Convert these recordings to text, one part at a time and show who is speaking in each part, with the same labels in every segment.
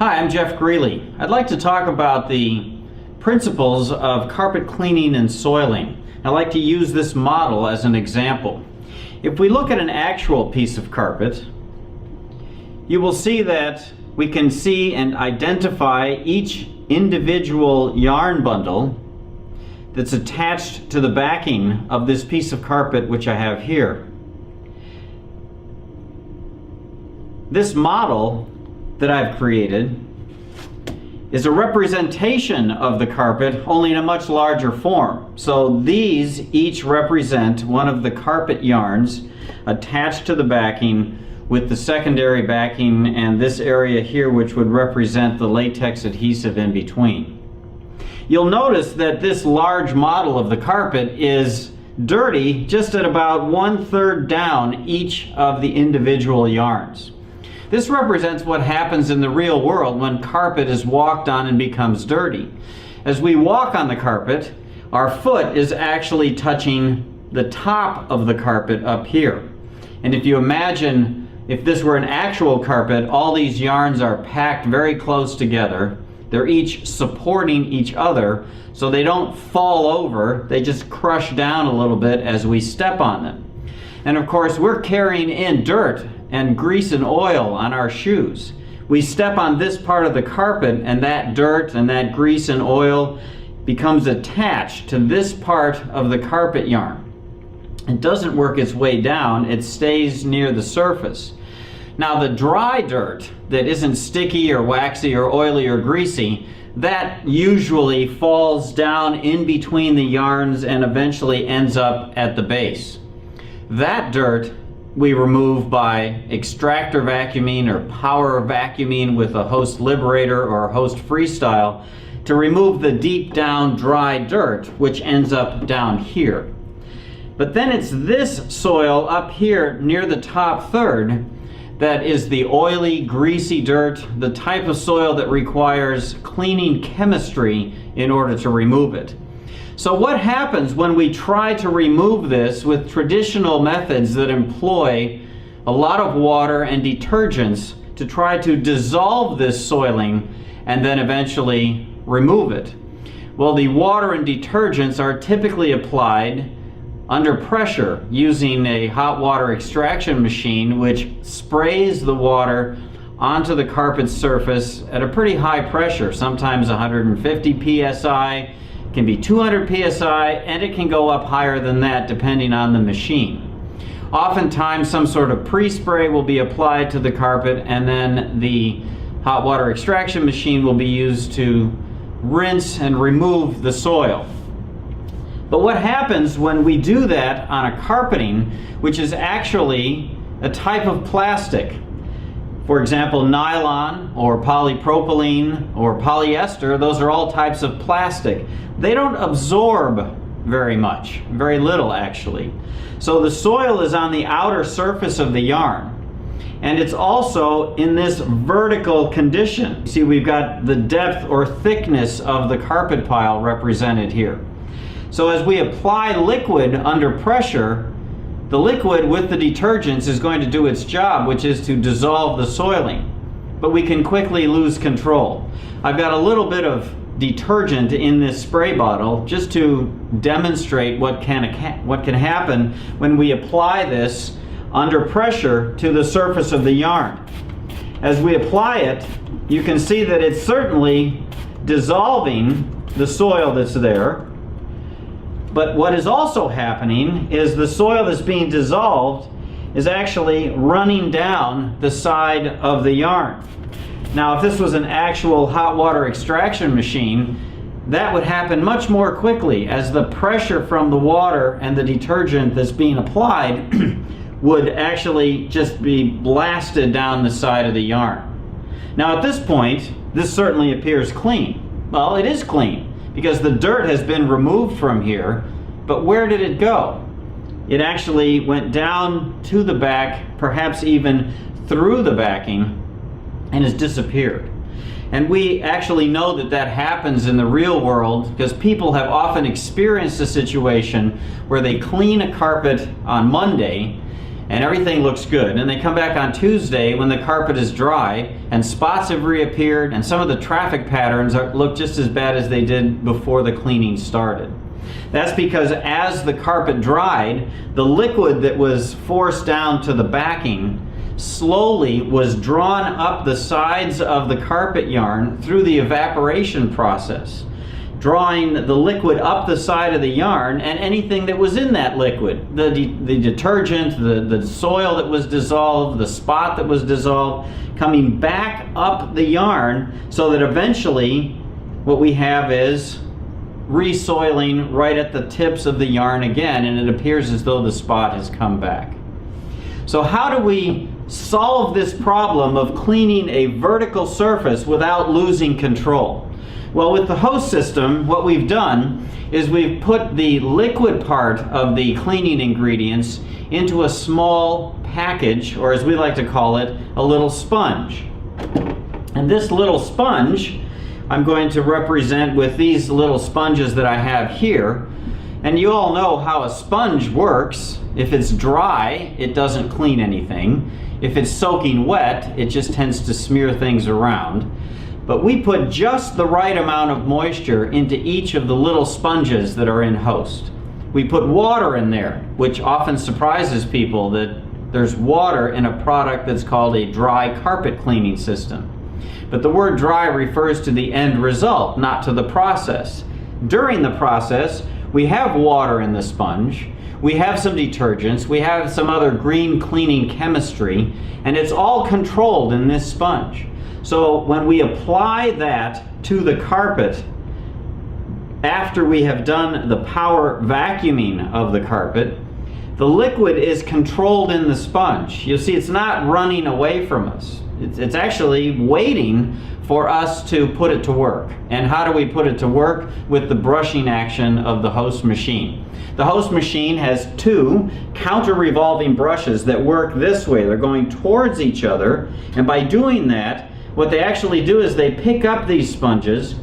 Speaker 1: Hi, I'm Jeff Greeley. I'd like to talk about the principles of carpet cleaning and soiling. I'd like to use this model as an example. If we look at an actual piece of carpet, you will see that we can see and identify each individual yarn bundle that's attached to the backing of this piece of carpet which I have here. This model that I've created is a representation of the carpet, only in a much larger form. So these each represent one of the carpet yarns attached to the backing, with the secondary backing and this area here which would represent the latex adhesive in between. You'll notice that this large model of the carpet is dirty just at about 1/3 down each of the individual yarns. This represents what happens in the real world when carpet is walked on and becomes dirty. As we walk on the carpet, our foot is actually touching the top of the carpet up here. And if you imagine if this were an actual carpet, all these yarns are packed very close together. They're each supporting each other so they don't fall over, they just crush down a little bit as we step on them. And of course, we're carrying in dirt and grease and oil on our shoes. We step on this part of the carpet and that dirt and that grease and oil becomes attached to this part of the carpet yarn. It doesn't work its way down, it stays near the surface. Now the dry dirt that isn't sticky or waxy or oily or greasy, that usually falls down in between the yarns and eventually ends up at the base. That dirt we remove by extractor vacuuming or power vacuuming with a host liberator or a host freestyle to remove the deep down dry dirt which ends up down here. But then it's this soil up here near the top third that is the oily, greasy dirt, the type of soil that requires cleaning chemistry in order to remove it. So what happens when we try to remove this with traditional methods that employ a lot of water and detergents to try to dissolve this soiling and then eventually remove it? Well, the water and detergents are typically applied under pressure using a hot water extraction machine which sprays the water onto the carpet surface at a pretty high pressure, sometimes 150 psi, can be 200 psi, and it can go up higher than that depending on the machine. Oftentimes some sort of pre-spray will be applied to the carpet and then the hot water extraction machine will be used to rinse and remove the soil. But what happens when we do that on a carpeting, which is actually a type of plastic? For example, nylon or polypropylene or polyester, those are all types of plastic. They don't absorb very much, very little actually. So the soil is on the outer surface of the yarn. And it's also in this vertical condition. See, we've got the depth or thickness of the carpet pile represented here. So as we apply liquid under pressure, the liquid with the detergents is going to do its job, which is to dissolve the soiling. But we can quickly lose control. I've got a little bit of detergent in this spray bottle just to demonstrate what can happen when we apply this under pressure to the surface of the yarn. As we apply it, you can see that it's certainly dissolving the soil that's there. But what is also happening is the soil that's being dissolved is actually running down the side of the yarn. Now, if this was an actual hot water extraction machine, that would happen much more quickly as the pressure from the water and the detergent that's being applied would actually just be blasted down the side of the yarn. Now, at this point, this certainly appears clean. Well, it is clean, because the dirt has been removed from here, but where did it go? It actually went down to the back, perhaps even through the backing, and has disappeared. And we actually know that that happens in the real world because people have often experienced a situation where they clean a carpet on Monday, and everything looks good. And they come back on Tuesday when the carpet is dry and spots have reappeared and some of the traffic patterns look just as bad as they did before the cleaning started. That's because as the carpet dried, the liquid that was forced down to the backing slowly was drawn up the sides of the carpet yarn through the evaporation process, drawing the liquid up the side of the yarn and anything that was in that liquid, the detergent, the soil that was dissolved, the spot that was dissolved, coming back up the yarn, so that eventually what we have is resoiling right at the tips of the yarn again, and it appears as though the spot has come back. So how do we solve this problem of cleaning a vertical surface without losing control? Well, with the hose system, what we've done is we've put the liquid part of the cleaning ingredients into a small package, or as we like to call it, a little sponge. And this little sponge I'm going to represent with these little sponges that I have here. And you all know how a sponge works. If it's dry, it doesn't clean anything. If it's soaking wet, it just tends to smear things around. But we put just the right amount of moisture into each of the little sponges that are in Host. We put water in there, which often surprises people that there's water in a product that's called a dry carpet cleaning system. But the word dry refers to the end result, not to the process. During the process, we have water in the sponge, we have some detergents, we have some other green cleaning chemistry, and it's all controlled in this sponge. So when we apply that to the carpet, after we have done the power vacuuming of the carpet, the liquid is controlled in the sponge. You'll see it's not running away from us. It's actually waiting for us to put it to work. And how do we put it to work? With the brushing action of the Host machine. The Host machine has two counter-revolving brushes that work this way. They're going towards each other, and by doing that, what they actually do is they pick up these sponges,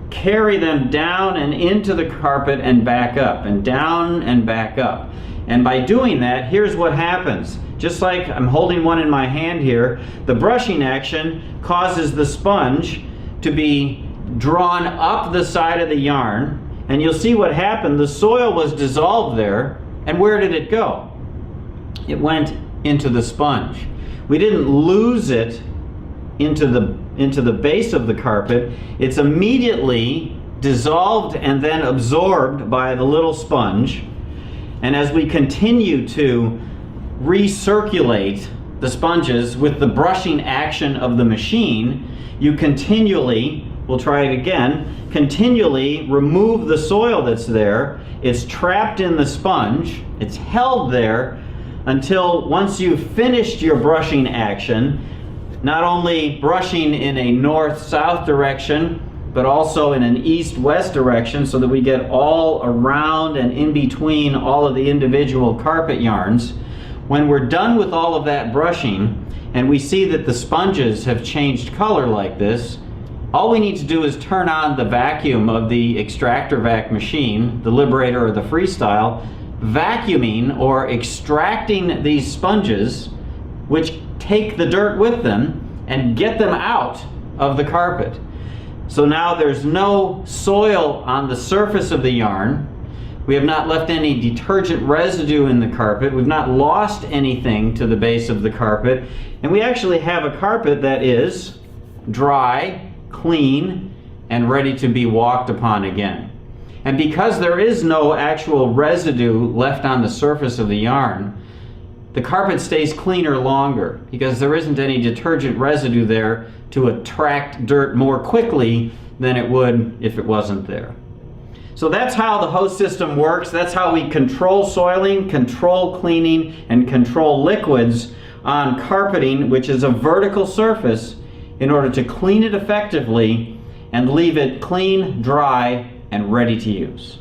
Speaker 1: carry them down and into the carpet and back up, and down and back up. And by doing that, here's what happens. Just like I'm holding one in my hand here, the brushing action causes the sponge to be drawn up the side of the yarn, and you'll see what happened. The soil was dissolved there, and where did it go? It went into the sponge. We didn't lose it into the base of the carpet. It's immediately dissolved and then absorbed by the little sponge. And as we continue to recirculate the sponges with the brushing action of the machine, you continually, we'll try it again, continually remove the soil that's there. It's trapped in the sponge. It's held there until once you've finished your brushing action, not only brushing in a north-south direction, but also in an east-west direction, so that we get all around and in between all of the individual carpet yarns. When we're done with all of that brushing and we see that the sponges have changed color like this, all we need to do is turn on the vacuum of the extractor vac machine, the Liberator or the Freestyle, vacuuming or extracting these sponges, which take the dirt with them and get them out of the carpet. So now there's no soil on the surface of the yarn. We have not left any detergent residue in the carpet. We've not lost anything to the base of the carpet. And we actually have a carpet that is dry, clean, and ready to be walked upon again. And because there is no actual residue left on the surface of the yarn, the carpet stays cleaner longer because there isn't any detergent residue there to attract dirt more quickly than it would if it wasn't there. So that's how the Host system works. That's how we control soiling, control cleaning, and control liquids on carpeting, which is a vertical surface, in order to clean it effectively and leave it clean, dry, and ready to use.